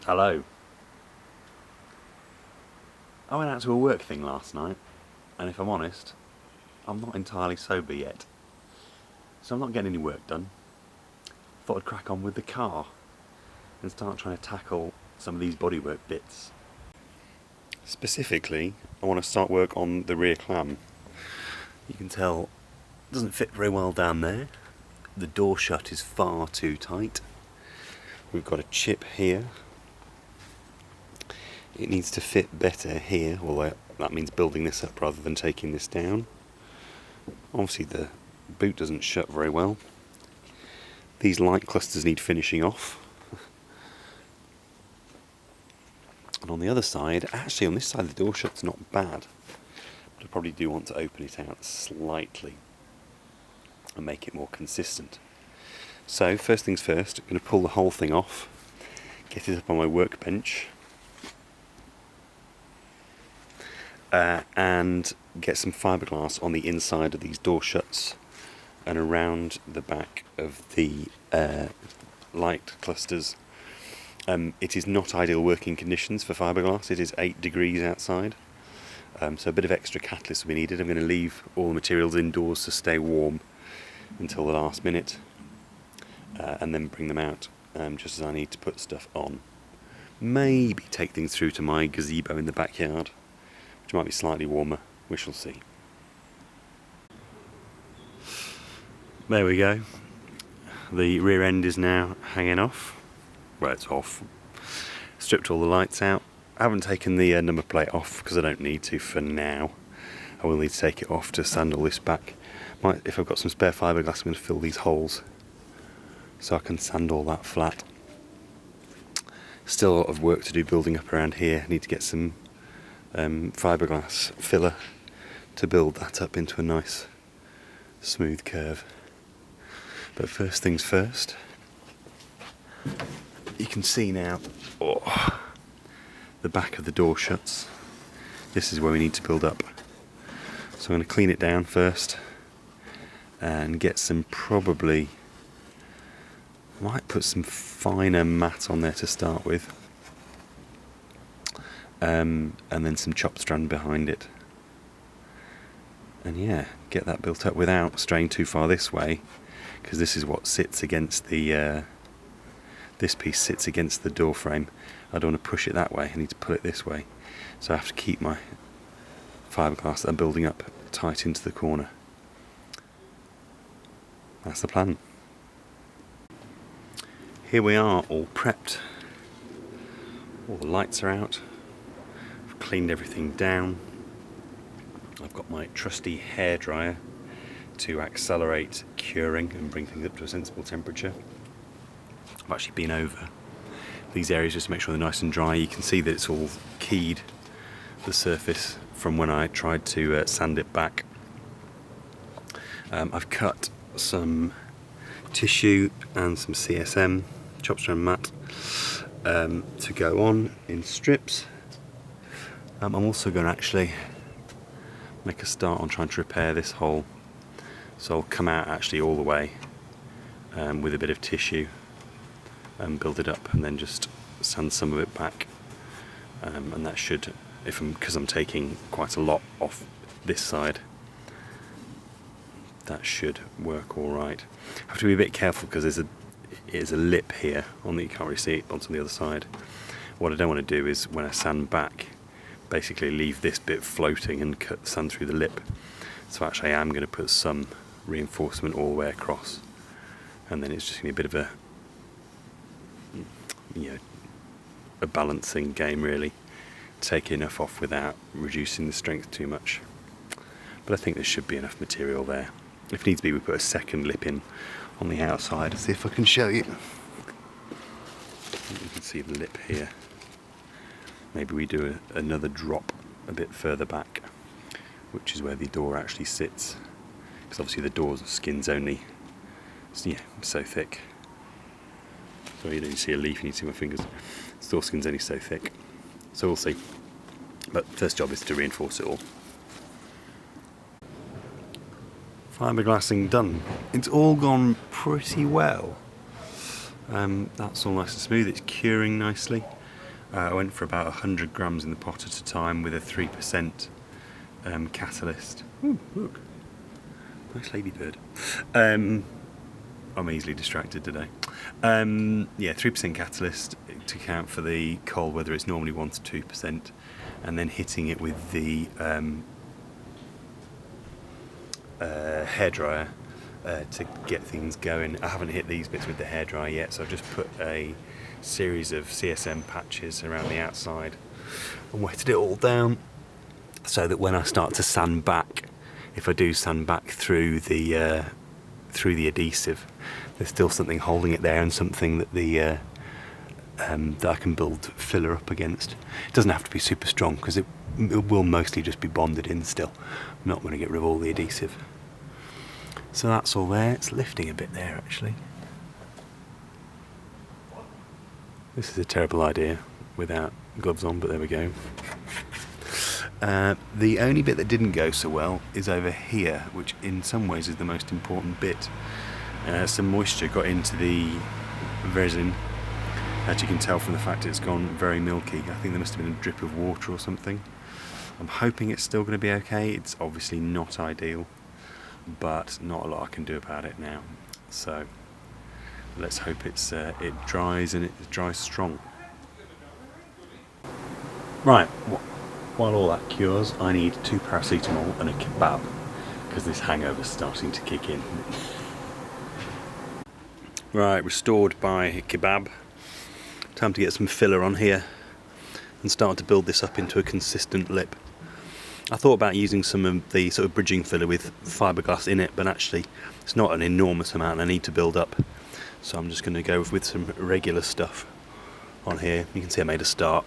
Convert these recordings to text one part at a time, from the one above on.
Hello. I went out to a work thing last night, and if I'm honest, I'm not entirely sober yet. So I'm not getting any work done. Thought I'd crack on with the car and start trying to tackle some of these bodywork bits. Specifically, I want to start work on the rear clam. You can tell it doesn't fit very well down there. The door shut is far too tight. We've got a chip here. It needs to fit better here, although that means building this up rather than taking this down. Obviously the boot doesn't shut very well. These light clusters need finishing off. And on the other side, actually on this side the door shut's not bad, but I probably do want to open it out slightly and make it more consistent. So first things first, I'm going to pull the whole thing off, get it up on my workbench, and get some fiberglass on the inside of these door shuts and around the back of the light clusters. It is not ideal working conditions for fiberglass. It is 8 degrees outside, so a bit of extra catalyst will be needed. I'm going to leave all the materials indoors to stay warm until the last minute, and then bring them out just as I need to put stuff on. Maybe take things through to my gazebo in the backyard, which might be slightly warmer. We shall see. There we go. The rear end is now hanging off. Well, it's off. Stripped all the lights out. I haven't taken the number plate off because I don't need to for now. I will need to take it off to sand all this back. If I've got some spare fiberglass, I'm going to fill these holes so I can sand all that flat. Still a lot of work to do building up around here. I need to get some fiberglass filler to build that up into a nice smooth curve. But first things first, you can see now the back of the door shuts. This is where we need to build up. So I'm going to clean it down first and get some, probably might put some finer mat on there to start with, and then some chopped strand behind it, and yeah, get that built up without straying too far this way, because this is what sits against the this piece sits against the door frame. I don't want to push it that way, I need to pull it this way, so I have to keep my fiberglass that I'm building up tight into the corner. That's the plan. Here we are, all prepped. All the lights are out. I've cleaned everything down. I've got my trusty hairdryer to accelerate curing and bring things up to a sensible temperature. I've actually been over these areas just to make sure they're nice and dry. You can see that it's all keyed, the surface, from when I tried to sand it back. I've cut some tissue and some CSM, chopped strand mat, to go on in strips. I'm also going to actually make a start on trying to repair this hole, so I'll come out actually all the way with a bit of tissue and build it up, and then just sand some of it back, and that should, because I'm taking quite a lot off this side, that should work all right. I have to be a bit careful because there's a lip here on the, you can't really see it onto the other side. What I don't want to do is, when I sand back, basically leave this bit floating and cut the sand through the lip. So actually I am going to put some reinforcement all the way across, and then it's just going to be a bit of a balancing game really, take enough off without reducing the strength too much. But I think there should be enough material there. If needs be, we put a second lip in on the outside. See if I can show you. You can see the lip here. Maybe we do another drop a bit further back, which is where the door actually sits, because obviously the door's skin's only so thick. So you don't see a leaf, you need to see my fingers. The door skin's only so thick. So we'll see. But first job is to reinforce it all. Fiberglassing done. It's all gone pretty well. That's all nice and smooth. It's curing nicely. I went for about 100 grams in the pot at a time with a 3% catalyst. Ooh, look, nice ladybird. I'm easily distracted today. Yeah, 3% catalyst to account for the cold weather. It's normally 1 to 2%, and then hitting it with the hairdryer to get things going. I haven't hit these bits with the hairdryer yet, so I've just put a series of CSM patches around the outside and wetted it all down, so that when I start to sand back, if I do sand back through the adhesive, there's still something holding it there and something that that I can build filler up against. It doesn't have to be super strong because it will mostly just be bonded in still. I'm not going to get rid of all the adhesive. So that's all there. It's lifting a bit there actually. This is a terrible idea without gloves on, but there we go. The only bit that didn't go so well is over here, which in some ways is the most important bit. Some moisture got into the resin, as you can tell from the fact it's gone very milky. I think there must have been a drip of water or something. I'm hoping it's still going to be okay. It's obviously not ideal, but not a lot I can do about it now. So let's hope it dries, and it dries strong. Right, while all that cures, I need 2 paracetamol and a kebab, because this hangover's starting to kick in. Right, restored by kebab. Time to get some filler on here and start to build this up into a consistent lip. I thought about using some of the sort of bridging filler with fibreglass in it, but actually it's not an enormous amount I need to build up. So I'm just going to go with some regular stuff on here. You can see I made a start,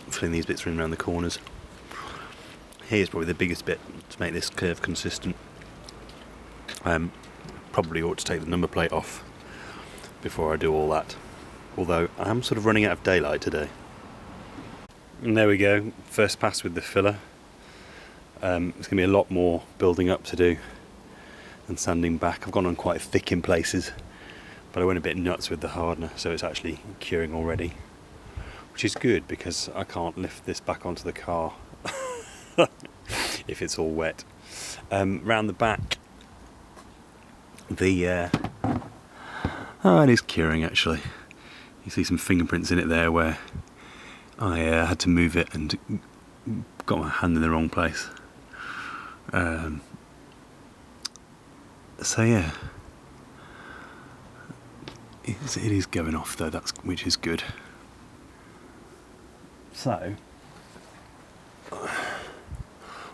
filling these bits in around the corners. Here's probably the biggest bit to make this curve consistent. Probably ought to take the number plate off before I do all that. Although I am sort of running out of daylight today. And there we go, first pass with the filler. There's going to be a lot more building up to do and sanding back. I've gone on quite thick in places, but I went a bit nuts with the hardener, so it's actually curing already, which is good because I can't lift this back onto the car if it's all wet. Round the back, it is curing actually. You see some fingerprints in it there where I had to move it and got my hand in the wrong place. So yeah, it is going off though, which is good. So,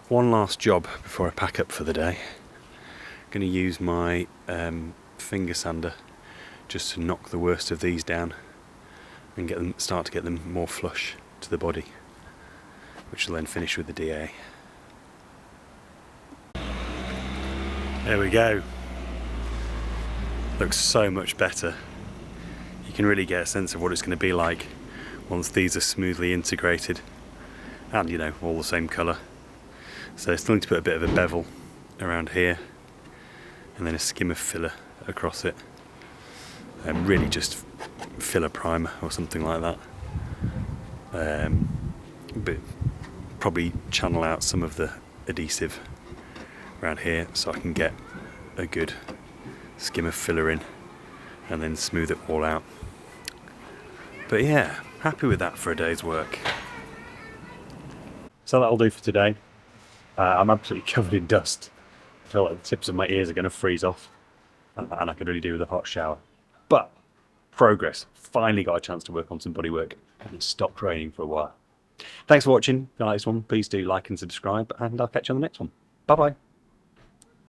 one last job before I pack up for the day. I'm going to use my finger sander just to knock the worst of these down and start to get them more flush to the body, which will then finish with the DA. There we go. Looks so much better. You can really get a sense of what it's going to be like once these are smoothly integrated and, you know, all the same colour. So still need to put a bit of a bevel around here and then a skim of filler across it, and really just filler primer or something like that. But probably channel out some of the adhesive around here so I can get a good skim of filler in and then smooth it all out. But yeah, happy with that for a day's work. So that'll do for today. I'm absolutely covered in dust. I feel like the tips of my ears are going to freeze off, and I could really do with a hot shower. But progress. Finally got a chance to work on some bodywork and stopped raining for a while. Thanks for watching. If you like this one, please do like and subscribe, and I'll catch you on the next one. Bye bye.